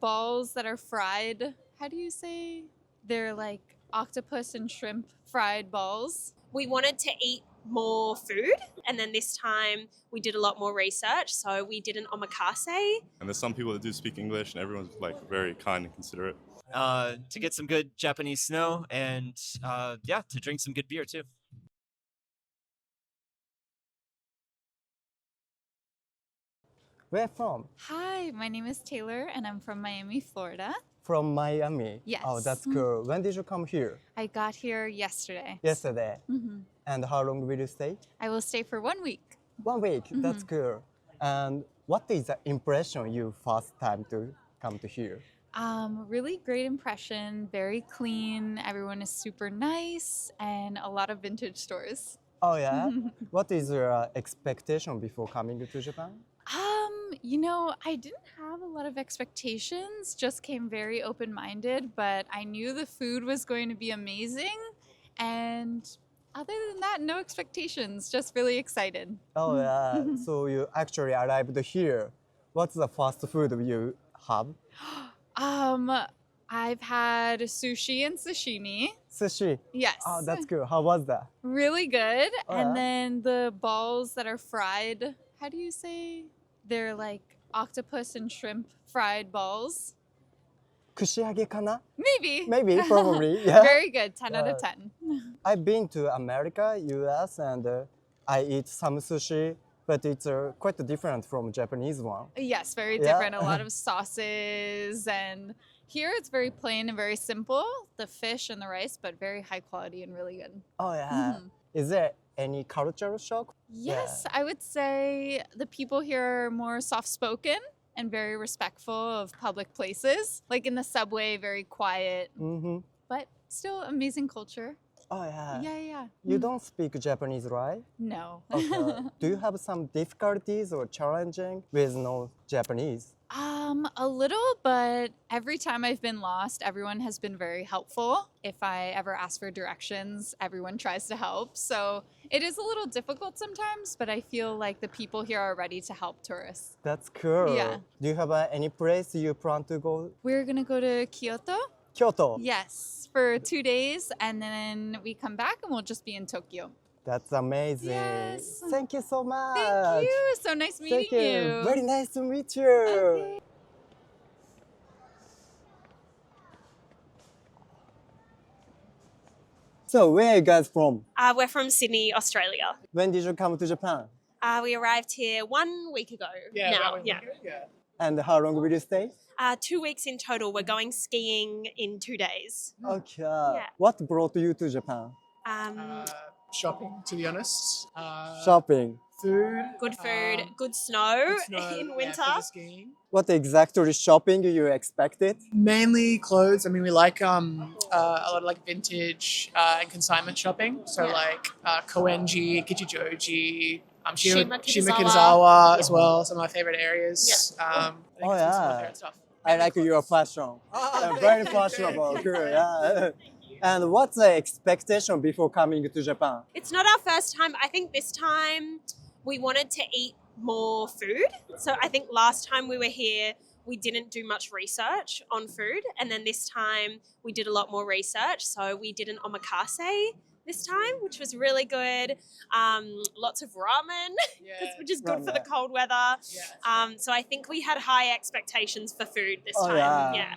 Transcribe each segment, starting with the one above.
Balls that are fried. How do you say? They're like octopus and shrimp fried balls. We wanted to eat more food, and then this time we did a lot more research, so we did an omakase. And there's some people that do speak English, and everyone's like very kind and considerate. To get some good Japanese snow and to drink some good beer too. Where from? Hi, my name is Taylor and I'm from Miami, Florida. From Miami. Yes. Oh, that's cool. When did you come here? I got here yesterday. Yesterday. And how long will you stay? I will stay for 1 week. 1 week. That's cool. And what is the impression you first time to come to here? Really great impression, very clean. Everyone is super nice and a lot of vintage stores. Oh yeah. What is your expectation before coming to Japan? I didn't have a lot of expectations, just came very open-minded, but I knew the food was going to be amazing. And other than that, no expectations, just really excited. Oh yeah. So you actually arrived here. What's the first food you have? I've had sushi and sashimi. Sushi. Yes. Oh, that's good. How was that? Really good. Oh, and yeah? then the balls that are fried, how do you say? They're like octopus and shrimp fried balls. 串揚げかな? Maybe. Maybe, probably. Yeah. Very good. 10 out of 10. I've been to America, US, and I eat some sushi, but it's quite different from Japanese one. Yes, very Yeah. different. A lot of sauces. And here it's very plain and very simple. The fish and the rice, but very high quality and really good. Oh yeah. Is there any cultural shock? Yes, I would say the people here are more soft-spoken and very respectful of public places. Like in the subway, very quiet, but still amazing culture. Oh yeah. Yeah. You don't speak Japanese, right? No. Okay. Do you have some difficulties or challenging with no Japanese? A little, but every time I've been lost, everyone has been very helpful. If I ever ask for directions, everyone tries to help. So it is a little difficult sometimes, but I feel like the people here are ready to help tourists. That's cool. Yeah. Do you have any place you plan to go? We're gonna go to Kyoto. Kyoto. Yes, for 2 days, and then we come back and we'll just be in Tokyo. That's amazing. Yes. Thank you so much. Thank you. So nice meeting Thank you. you. Very nice to meet you. Okay. So where are you guys from? We're from Sydney, Australia. When did you come to Japan? We arrived here 1 week ago now. Yeah. And how long will you stay? 2 weeks in total. We're going skiing in 2 days. Okay. Yeah. What brought you to Japan? Shopping, to be honest. Shopping. Food. Good food, good snow, in winter. For the skiing. What exactly shopping you expected? Mainly clothes. I mean, we like a lot of like vintage and consignment shopping. So like Koenji, Kichijoji, Shima Kitazawa as well. Some of my favorite areas. I think Oh, it's some of my yeah. favorite stuff. I like your fashion. Very fashionable. Cool. Yeah. And what's the expectation before coming to Japan? It's not our first time. I think this time we wanted to eat more food. So I think last time we were here, we didn't do much research on food. And then this time we did a lot more research. So we did an omakase this time, which was really good. Lots of ramen, which is good for the cold weather. So I think we had high expectations for food this time. Yeah.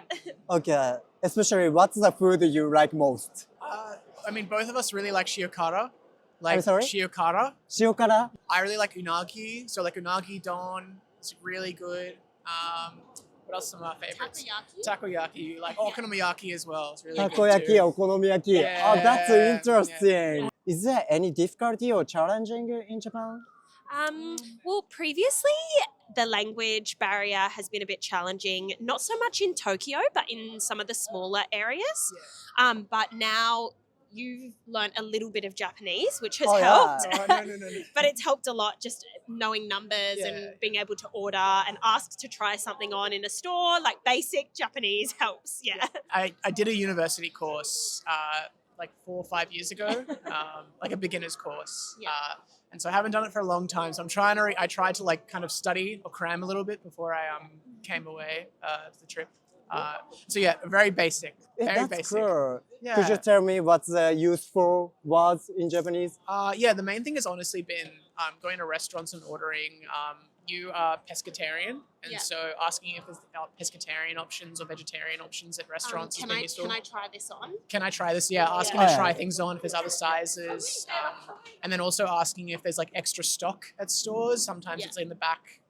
Okay. Especially, what's the food you like most? I mean, both of us really like shiokara. I'm sorry? Shiokara. Shiokara? I really like unagi. So like unagi don is really good. What else are some of my favorites? Takoyaki. Like okonomiyaki as well. It's really Takoyaki, good too. okonomiyaki. Yeah. Oh, that's interesting. Is there any difficulty or challenging in Japan? Well, previously the language barrier has been a bit challenging, not so much in Tokyo, but in some of the smaller areas. But now you've learnt a little bit of Japanese, which has helped. Oh, no. But it's helped a lot just knowing numbers and being able to order and ask to try something on in a store. Like basic Japanese helps, I did a university course like 4 or 5 years ago, like a beginner's course. And so I haven't done it for a long time. So I'm trying to, I tried to like kind of study or cram a little bit before I came away for the trip. So yeah, very basic. Very That's basic. cool. Yeah. Could you tell me what's the useful words in Japanese? Yeah, the main thing has honestly been going to restaurants and ordering. You are pescatarian, and Yeah. so asking if there's pescatarian options or vegetarian options at restaurants has been useful. Can I try this on? Can I try this? Yeah, asking Yeah. to Oh, try yeah. things on if there's other sizes, and then also asking if there's like extra stock at stores. Sometimes Yeah. it's in the back.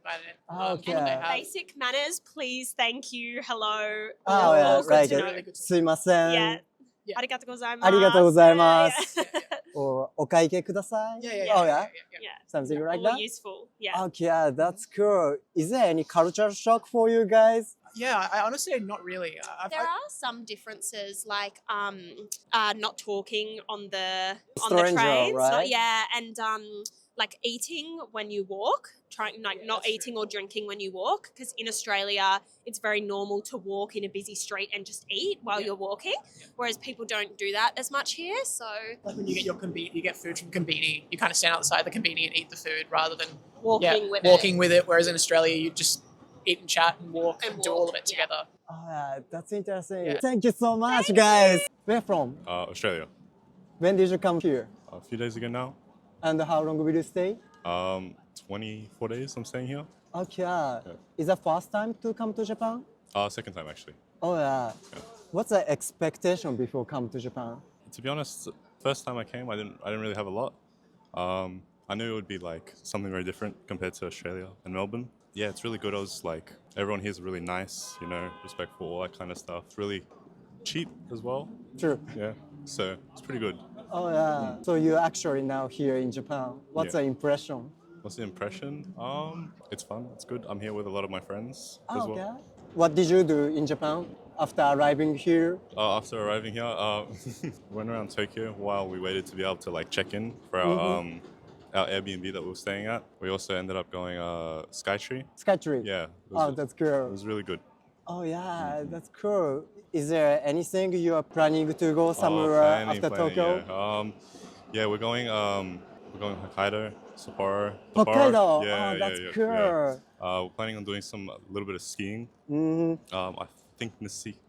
Okay. What they have. Basic manners, please, thank you, hello. Oh, all yeah, good right. to know. Really good to know. すいません。 Yeah. Yeah. ありがとうございます。ありがとうございます。 Yeah, yeah. Or お会計ください. Yeah, yeah, yeah. Oh, yeah? Yeah. Something like All that? useful. Yeah. Okay, yeah, that's cool. Is there any culture shock for you guys? Yeah, I honestly not really. There are some differences, like not talking on the Stranger, trains, right? yeah, and like eating when you walk, trying like not eating or drinking when you walk, because in Australia it's very normal to walk in a busy street and just eat while you're walking, whereas people don't do that as much here. So Like when you get your you get food from conveni, you kind of stand outside the conveni and eat the food rather than walking with walking with it. Whereas in Australia, you just eat and chat and walk and, do all of it yeah. together. Oh, yeah, that's interesting. Yeah. Thank you so much, guys. Where from? Australia. When did you come here? A few days ago now. And how long will you stay? 24 days I'm staying here. Okay. Is the first time to come to Japan? Second time actually. Oh, yeah. What's the expectation before come to Japan? To be honest, first time I came, I didn't really have a lot. I knew it would be like something very different compared to Australia and Melbourne. Yeah, it's really good. I was like, everyone here is really nice, you know, respectful, all that kind of stuff. Really cheap as well. True. Yeah, so it's pretty good. Oh, yeah. So you're actually now here in Japan. What's Yeah. the impression? What's the impression? It's fun. It's good. I'm here with a lot of my friends as Oh, well. okay. What did you do in Japan after arriving here? After arriving here, went around Tokyo while we waited to be able to like check in for our Airbnb that we were staying at. We also ended up going Skytree. Skytree. Yeah. It Oh, was, that's it cool. was really good. Oh, yeah, that's cool. Is there anything you are planning to go somewhere after Planning, Tokyo? yeah, we're going Hokkaido, Sapporo. Hokkaido. Yeah, Oh, that's yeah. cool. We're planning on doing a little bit of skiing. Mhm. I think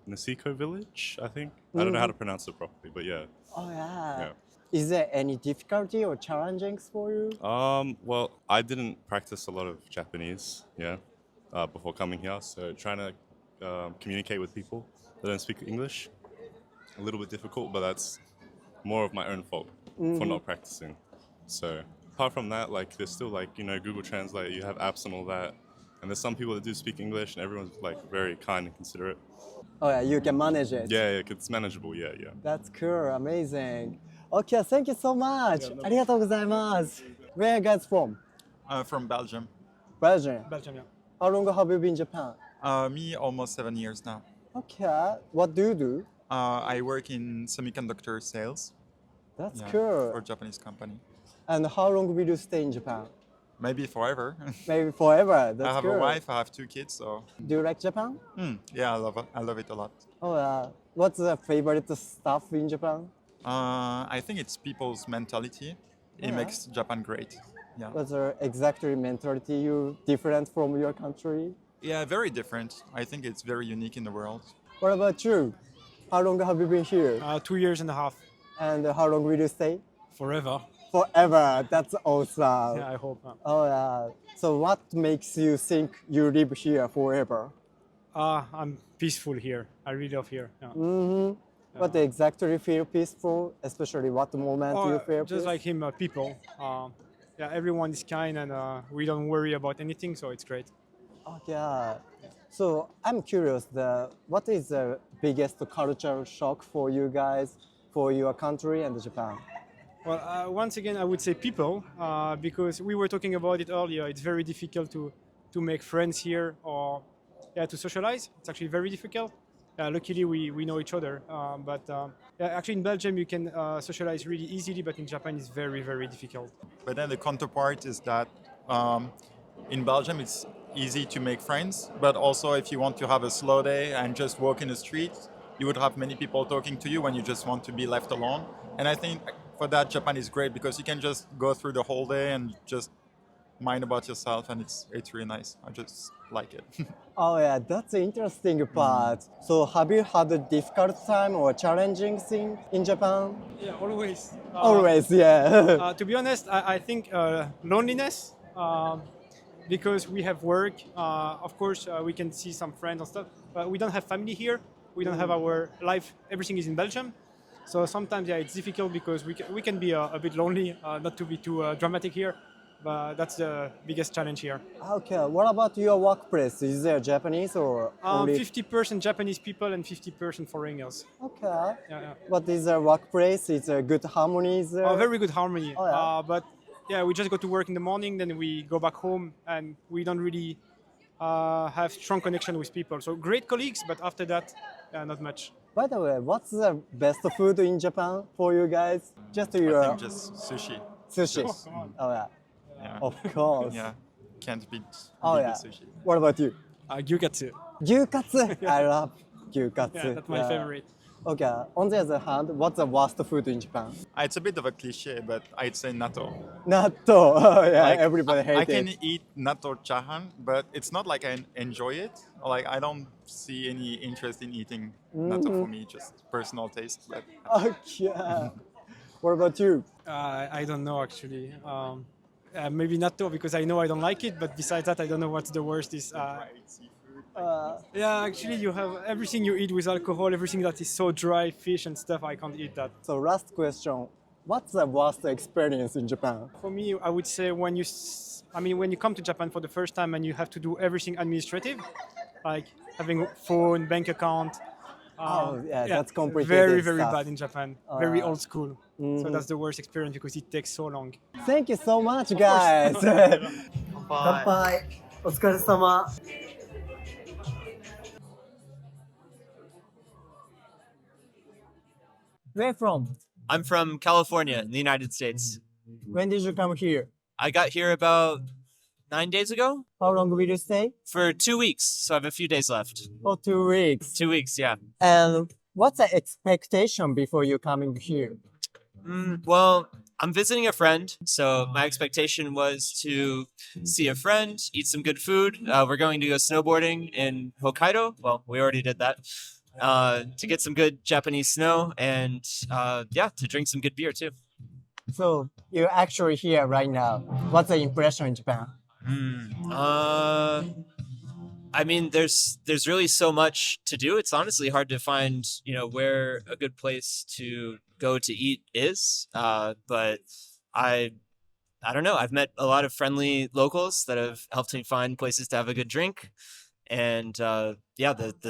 Niseko Village. I think I don't know how to pronounce it properly, but yeah. Oh, yeah. Yeah. Is there any difficulty or challenging for you? Well, I didn't practice a lot of Japanese, before coming here. So trying to communicate with people that don't speak English, a little bit difficult, but that's more of my own fault for not practicing. So apart from that, like there's still like, you know, Google Translate, you have apps and all that. And there's some people that do speak English and everyone's like very kind and considerate. Oh, yeah, you can manage it. Yeah, it's manageable, yeah. That's cool, amazing. Okay, thank you so much. ありがとうございます. Where are you guys from? From Belgium. Belgium. Belgium, yeah. How long have you been in Japan? Me, almost 7 years now. Okay, what do you do? I work in semiconductor sales. That's For cool. a Japanese company. And how long will you stay in Japan? Maybe forever. Maybe forever. That's I have cool. a wife, I have 2 kids, so Do you like Japan? yeah, I love it a lot. Oh, yeah. What's the favorite stuff in Japan? I think it's people's mentality. It Yeah. makes Japan great. Yeah. What's the exactly mentality you different from your country? Yeah, very different. I think it's very unique in the world. What about you? How long have you been here? 2 years and a half. And how long will you stay? Forever. Forever. That's awesome. Yeah, I hope. Oh, yeah. So what makes you think you live here forever? I'm peaceful here. I really love here. Yeah. What exactly feel peaceful? Especially what moment you feel just like him, people. Yeah, everyone is kind and we don't worry about anything, so it's great. Okay. So I'm curious, what is the biggest cultural shock for you guys, for your country and Japan? Well, once again, I would say people, because we were talking about it earlier. It's very difficult to make friends here or to socialize. It's actually very difficult. Luckily, we know each other. But actually, in Belgium, you can socialize really easily, but in Japan, it's very, very difficult. But then the counterpart is that in Belgium, it's easy to make friends. But also, if you want to have a slow day and just walk in the street, you would have many people talking to you when you just want to be left alone. And I think for that, Japan is great because you can just go through the whole day and just mind about yourself, and it's really nice. I just like it. Oh yeah, that's the interesting part. So have you had a difficult time or challenging thing in Japan? Yeah, always. Always, yeah. To be honest, I think loneliness, because we have work. Of course, we can see some friends and stuff, but we don't have family here. We don't have our life. Everything is in Belgium. So sometimes, yeah, it's difficult because we can be a bit lonely, not to be too dramatic here, but that's the biggest challenge here. Okay, what about your workplace? Is there Japanese or only? 50% Japanese people and 50% foreigners. Okay. Yeah, yeah. What is the workplace? It's a good harmony there? Oh, very good harmony. Oh, yeah. But yeah, we just go to work in the morning, then we go back home, and we don't really have strong connection with people. So great colleagues, but after that, not much. By the way, what's the best food in Japan for you guys? Just I your think just sushi. sushi. Oh, come on. Oh yeah, Yeah. of course. Yeah. Can't beat Oh beat yeah. the sushi. What about you? Gyukatsu. Gyukatsu. I love gyukatsu. Yeah, that's my favorite. Okay. On the other hand, what's the worst food in Japan? It's a bit of a cliche, but I'd say natto. Natto. Oh yeah, Like, everybody hates I can it. eat natto chahan, but it's not like I enjoy it. Like I don't see any interest in eating natto for me, just personal taste. But Okay. What about you? I don't know actually. Maybe natto because I know I don't like it, but besides that, I don't know what's the worst is. Yeah, actually, you have everything you eat with alcohol, everything that is so dry, fish and stuff. I can't eat that. So last question. What's the worst experience in Japan? For me, I would say when when you come to Japan for the first time and you have to do everything administrative, like having phone, bank account. Oh, yeah, that's complicated Very, very stuff. bad in Japan. Very old school. So Mhm. that's the worst experience because it takes so long. Thank you so much, guys. Bye. 乾杯。お疲れ様。Where from? I'm from California in the United States. When did you come here? I got here about 9 days ago How long will you stay? for 2 weeks, so I have a few days left. For 2 weeks. 2 weeks, yeah. And what's the expectation before you coming here? Well, I'm visiting a friend, so my expectation was to see a friend, eat some good food. We're going to go snowboarding in Hokkaido. Well, we already did that. To get some good Japanese snow and to drink some good beer too. So you're actually here right now. What's the impression in Japan? I mean, there's really so much to do. It's honestly hard to find, where a good place to go to eat is. But I don't know. I've met a lot of friendly locals that have helped me find places to have a good drink. And the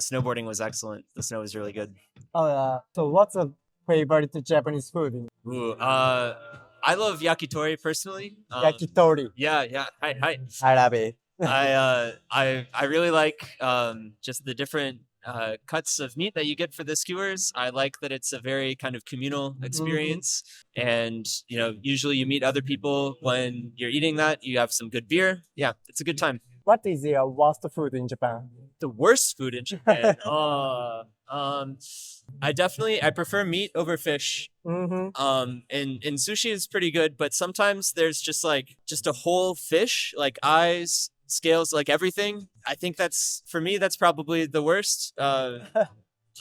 snowboarding was excellent. The snow was really good. Oh yeah. So what's the favorite Japanese food? Ooh, I love yakitori personally. Yakitori. Yeah. Hi. I love it. I really like just the different cuts of meat that you get for the skewers. I like that it's a very kind of communal experience, and usually you meet other people when you're eating that. You have some good beer. Yeah, it's a good time. What is your worst food in Japan? The worst food in Japan. I prefer meat over fish. Mm-hmm. And sushi is pretty good, but sometimes there's just a whole fish, like eyes, scales, like everything. I think that's probably the worst.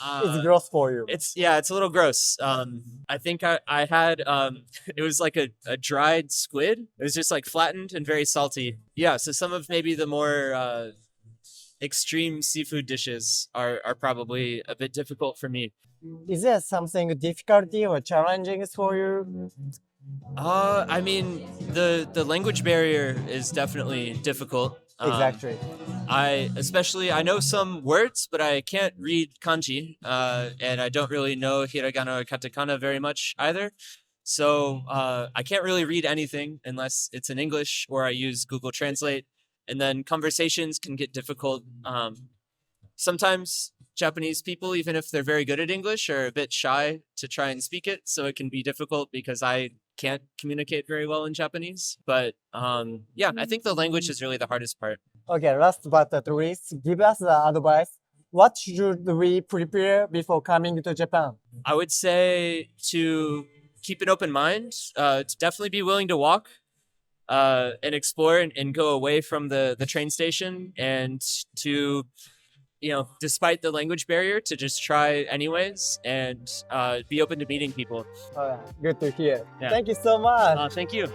It's gross for you. It's a little gross. I think I had it was like a dried squid. It was just like flattened and very salty. Yeah, so some of maybe the more extreme seafood dishes are probably a bit difficult for me. Is there something difficulty or challenging for you? I mean, the language barrier is definitely difficult. Exactly. I know some words, but I can't read kanji, and I don't really know hiragana or katakana very much either. So I can't really read anything unless it's in English or I use Google Translate. And then conversations can get difficult. Sometimes Japanese people, even if they're very good at English, are a bit shy to try and speak it. So it can be difficult because I can't communicate very well in Japanese. But I think the language is really the hardest part. Okay, last but not least, give us the advice. What should we prepare before coming to Japan? I would say to keep an open mind, to definitely be willing to walk. and explore and go away from the train station, and to, you know, despite the language barrier, to just try anyways and be open to meeting people. All right, good to hear. Yeah. Thank you so much. Thank you.